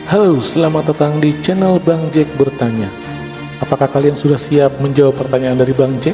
Halo, selamat datang di channel Bang Jack Bertanya. Apakah kalian sudah siap menjawab pertanyaan dari Bang Jack?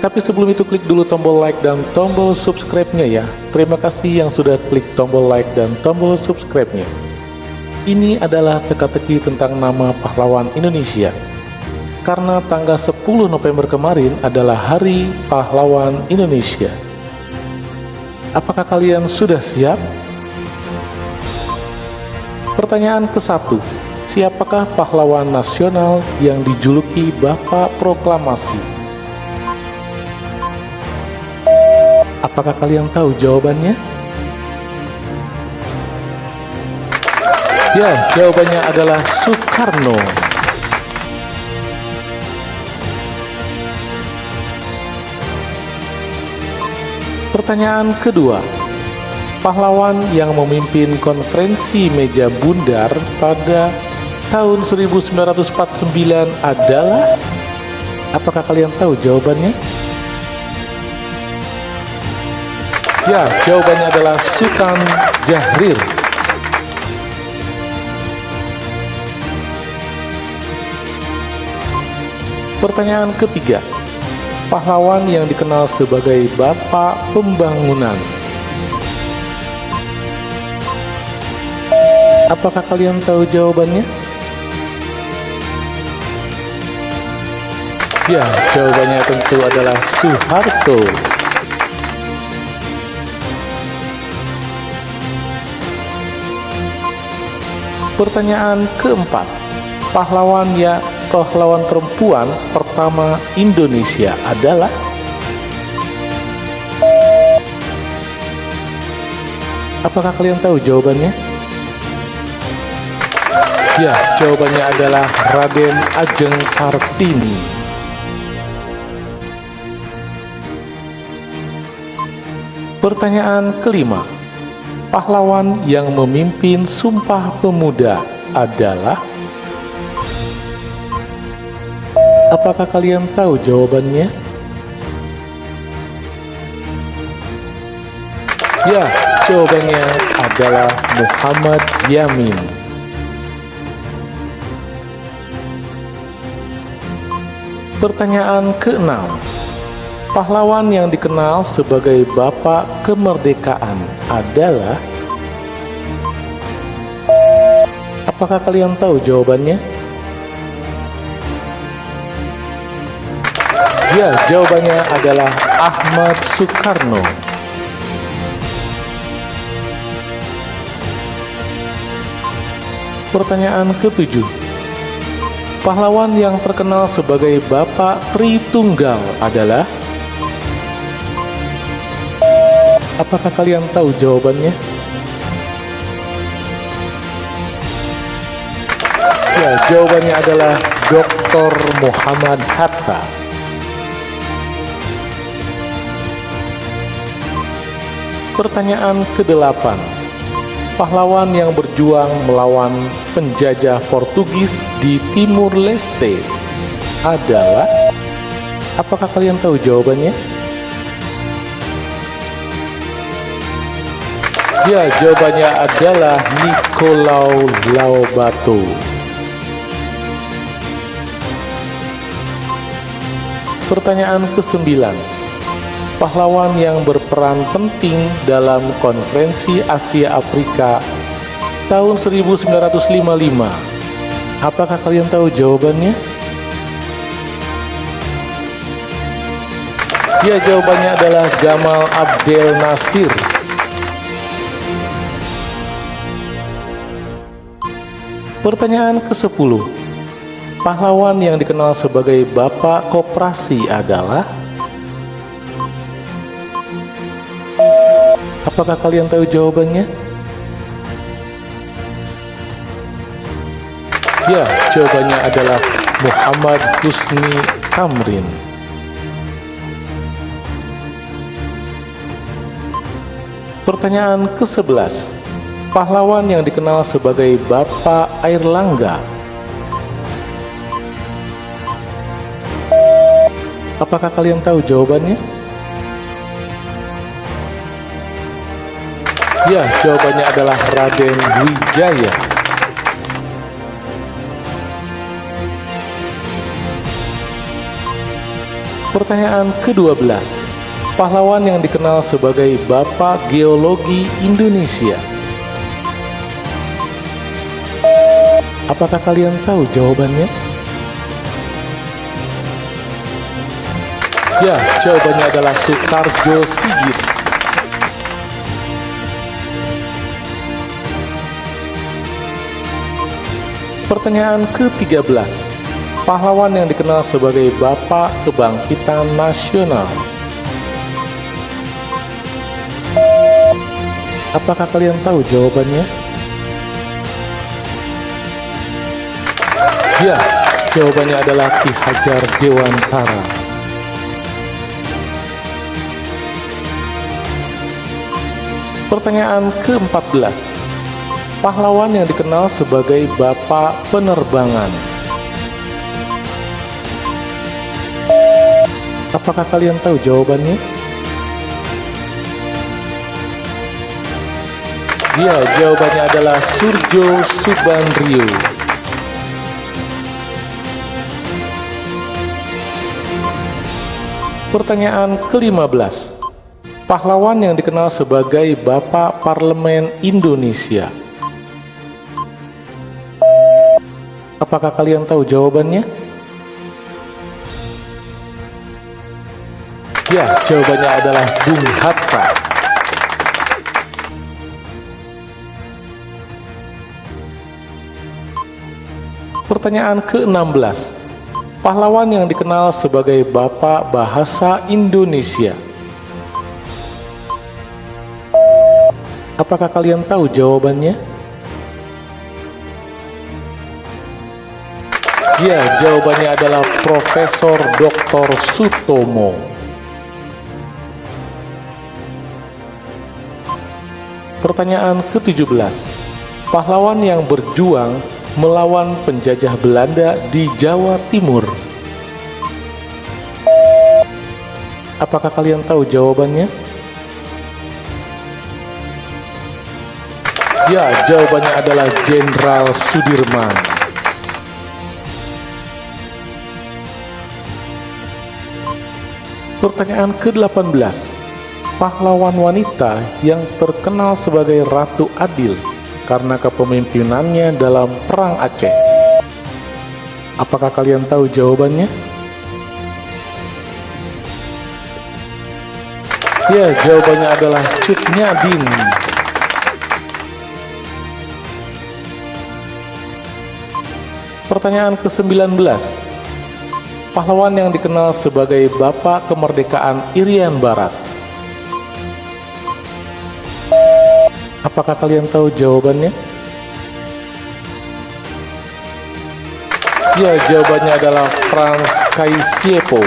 Tapi sebelum itu klik dulu tombol like dan tombol subscribe-nya ya. Terima kasih yang sudah klik tombol like dan tombol subscribe-nya. Ini adalah teka-teki tentang nama pahlawan Indonesia. Karena tanggal 10 November kemarin adalah Hari Pahlawan Indonesia. Apakah kalian sudah siap? Pertanyaan ke-1, siapakah pahlawan nasional yang dijuluki Bapak Proklamasi? Apakah kalian tahu jawabannya? Ya, jawabannya adalah Soekarno. Pertanyaan kedua, pahlawan yang memimpin konferensi meja bundar pada tahun 1949 adalah? Apakah kalian tahu jawabannya? Ya, jawabannya adalah Sultan Syahrir. Pertanyaan ketiga, pahlawan yang dikenal sebagai Bapak Pembangunan. Apakah kalian tahu jawabannya? Ya, jawabannya tentu adalah Soeharto. Pertanyaan keempat, pahlawan perempuan pertama Indonesia adalah? Apakah kalian tahu jawabannya? Ya, jawabannya adalah Raden Ajeng Kartini. Pertanyaan kelima, pahlawan yang memimpin Sumpah Pemuda adalah? Apakah kalian tahu jawabannya? Ya, jawabannya adalah Muhammad Yamin. Pertanyaan ke-6, pahlawan yang dikenal sebagai Bapak Kemerdekaan adalah? Apakah kalian tahu jawabannya? Ya, jawabannya adalah Ahmad Soekarno. Pertanyaan ke-7, pahlawan yang terkenal sebagai Bapak Tritunggal adalah? Apakah kalian tahu jawabannya? Ya, jawabannya adalah Dr. Muhammad Hatta. Pertanyaan ke-8, pahlawan yang berjuang melawan penjajah Portugis di Timur Leste adalah? Apakah kalian tahu jawabannya? Ya, jawabannya adalah Nicolau Lobato. Pertanyaan ke-9, pahlawan yang berperan penting dalam konferensi Asia Afrika tahun 1955. Apakah kalian tahu jawabannya? Ya, jawabannya adalah Gamal Abdel Nasir. Pertanyaan ke-10, pahlawan yang dikenal sebagai Bapak Koperasi adalah? Apakah kalian tahu jawabannya? Ya, jawabannya adalah Muhammad Husni Tamrin. Pertanyaan ke-11, pahlawan yang dikenal sebagai Bapak Airlangga. Apakah kalian tahu jawabannya? Ya, jawabannya adalah Raden Wijaya. Pertanyaan ke-12. Pahlawan yang dikenal sebagai Bapak Geologi Indonesia. Apakah kalian tahu jawabannya? Ya, jawabannya adalah Sutarjo Sigit. Pertanyaan ke-13. Pahlawan yang dikenal sebagai Bapak Kebangkitan Nasional. Apakah kalian tahu jawabannya? Ya, jawabannya adalah Ki Hajar Dewantara. Pertanyaan ke-14. Pahlawan yang dikenal sebagai Bapak Penerbangan. Apakah kalian tahu jawabannya? Ya, jawabannya adalah Surjo Subandrio. Pertanyaan ke-15. Pahlawan yang dikenal sebagai Bapak Parlemen Indonesia. Apakah kalian tahu jawabannya? Ya, jawabannya adalah Bung Hatta. Pertanyaan ke-16. Pahlawan yang dikenal sebagai Bapak Bahasa Indonesia. Apakah kalian tahu jawabannya? Ya, jawabannya adalah Profesor Dr. Sutomo. Pertanyaan ke-17. Pahlawan yang berjuang melawan penjajah Belanda di Jawa Timur. Apakah kalian tahu jawabannya? Ya, jawabannya adalah Jenderal Sudirman. Pertanyaan ke-18. Pahlawan wanita yang terkenal sebagai Ratu Adil karena kepemimpinannya dalam Perang Aceh. Apakah kalian tahu jawabannya? Ya, jawabannya adalah Cut Nyadin. Pertanyaan ke-19. Pahlawan yang dikenal sebagai Bapak Kemerdekaan Irian Barat. Apakah kalian tahu jawabannya? Ya, jawabannya adalah Frans Kaisiepo.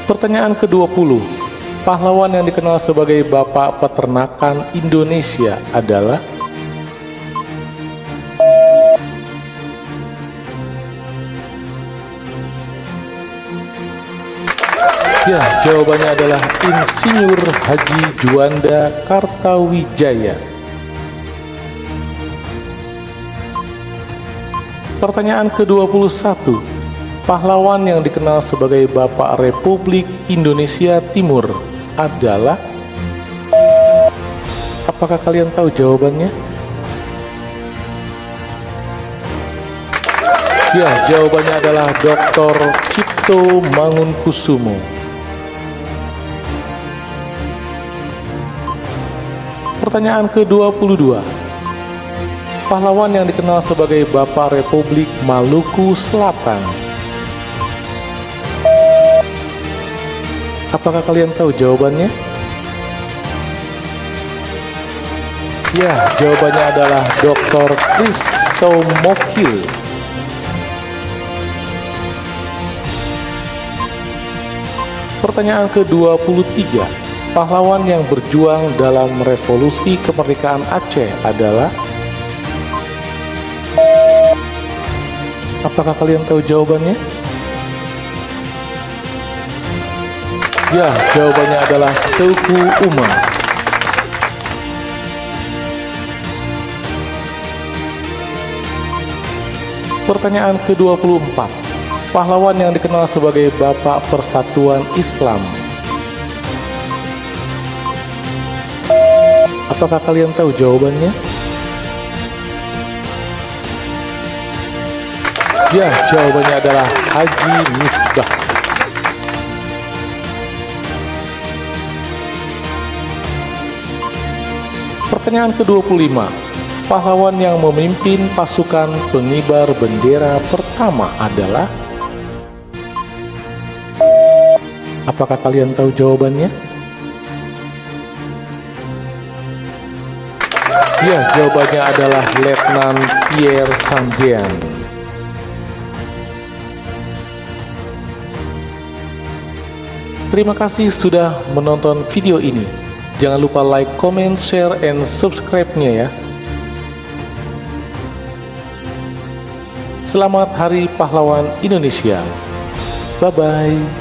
Pertanyaan ke-20. Pahlawan yang dikenal sebagai Bapak Peternakan Indonesia adalah? Ya, jawabannya adalah Insinyur Haji Juanda Kartawijaya. Pertanyaan ke-21. Pahlawan yang dikenal sebagai Bapak Republik Indonesia Timur adalah? Apakah kalian tahu jawabannya? Ya, jawabannya adalah Dr. Cipto Mangunkusumo. Pertanyaan ke-22. Pahlawan yang dikenal sebagai Bapak Republik Maluku Selatan. Apakah kalian tahu jawabannya? Ya, jawabannya adalah Dr. Crisomokil. Pertanyaan ke-23. Pahlawan yang berjuang dalam revolusi kemerdekaan Aceh adalah? Apakah kalian tahu jawabannya? Ya, jawabannya adalah Teuku Umar. Pertanyaan ke-24. Pahlawan yang dikenal sebagai Bapak Persatuan Islam. Apakah kalian tahu jawabannya? Ya, jawabannya adalah Haji Misbah. Pertanyaan ke-25. Pahlawan yang memimpin pasukan pengibar bendera pertama adalah? Apakah kalian tahu jawabannya? Ya, jawabannya adalah Letnan Pierre Tandian. Terima kasih sudah menonton video ini. Jangan lupa like, comment, share, and subscribe-nya ya. Selamat Hari Pahlawan Indonesia. Bye-bye.